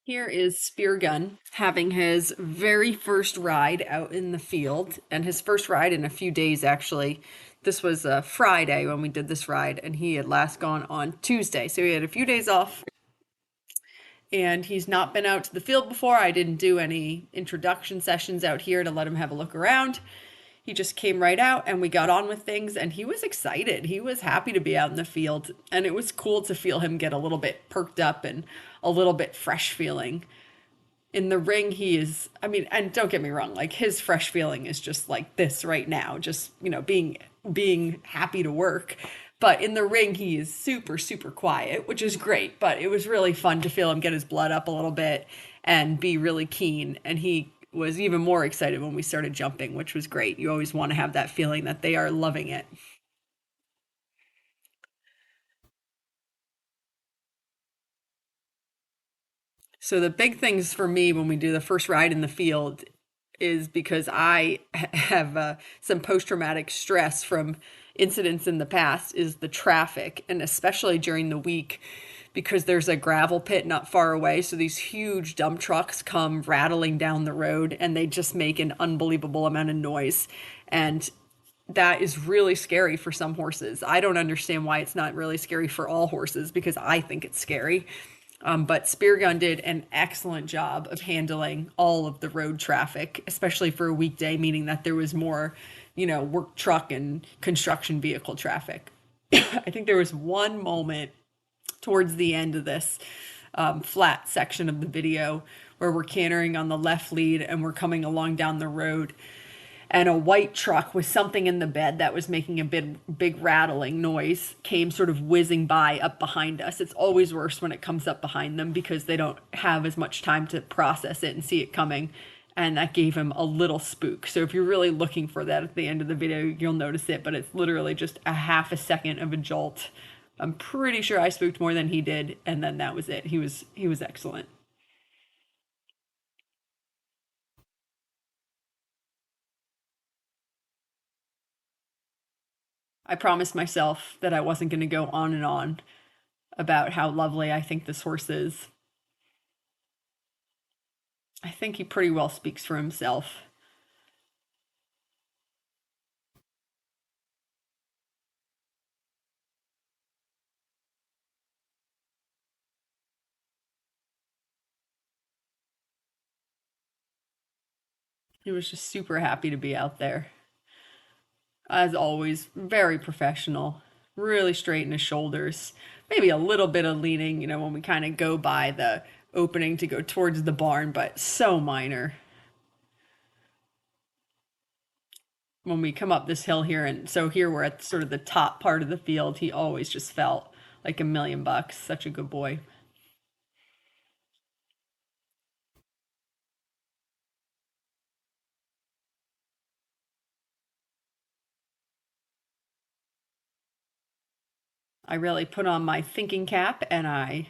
Here is Speargun having his very first ride out in the field, and his first ride in a few days, actually. This was a Friday when we did this ride, and he had last gone on Tuesday. So he had a few days off, and he's not been out to the field before. I didn't do any introduction sessions out here to let him have a look around. He just came right out and we got on with things, and he was excited. He was happy to be out in the field, and it was cool to feel him get a little bit perked up and a little bit fresh feeling. In the ring, he is, I mean, and don't get me wrong, like his fresh feeling is just like this right now, just, being happy to work. But in the ring, he is super, super quiet, which is great. But it was really fun to feel him get his blood up a little bit and be really keen. And he was even more excited when we started jumping, which was great. You always want to have that feeling that they are loving it. So the big things for me when we do the first ride in the field is because I have some post-traumatic stress from incidents in the past is the traffic, and especially during the week because there's a gravel pit not far away. So these huge dump trucks come rattling down the road and they just make an unbelievable amount of noise. And that is really scary for some horses. I don't understand why it's not really scary for all horses because I think it's scary. But Speargun did an excellent job of handling all of the road traffic, especially for a weekday, meaning that there was more, work truck and construction vehicle traffic. I think there was one moment towards the end of this flat section of the video where we're cantering on the left lead and we're coming along down the road, and a white truck with something in the bed that was making a big rattling noise came sort of whizzing by up behind us. It's always worse when it comes up behind them because they don't have as much time to process it and see it coming. And that gave him a little spook. So if you're really looking for that at the end of the video, you'll notice it, but it's literally just a half a second of a jolt. I'm pretty sure I spooked more than he did, and then that was it. He was excellent. I promised myself that I wasn't going to go on and on about how lovely I think this horse is. I think he pretty well speaks for himself. He was just super happy to be out there. As always, very professional, really straight in his shoulders. Maybe a little bit of leaning, when we kind of go by the opening to go towards the barn, but so minor. When we come up this hill here, and so here we're at sort of the top part of the field, he always just felt like $1,000,000. Such a good boy. I really put on my thinking cap, and I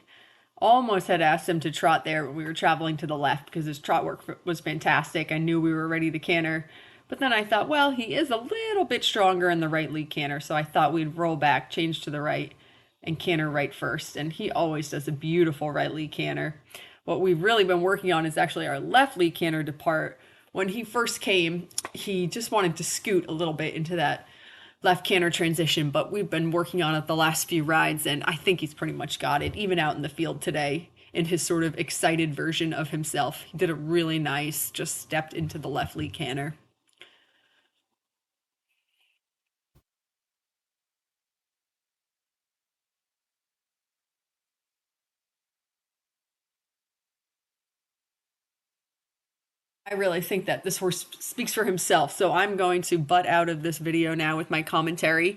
almost had asked him to trot there when we were traveling to the left because his trot work was fantastic. I knew we were ready to canter. But then I thought, well, he is a little bit stronger in the right lead canter, so I thought we'd roll back, change to the right, and canter right first. And he always does a beautiful right lead canter. What we've really been working on is actually our left lead canter depart. When he first came, he just wanted to scoot a little bit into that left canter transition, but we've been working on it the last few rides, and I think he's pretty much got it, even out in the field today in his sort of excited version of himself. He did a really nice, just stepped into the left lead canter. I really think that this horse speaks for himself, so I'm going to butt out of this video now with my commentary.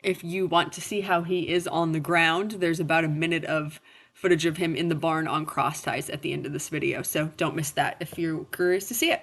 If you want to see how he is on the ground, there's about a minute of footage of him in the barn on cross ties at the end of this video, so don't miss that if you're curious to see it.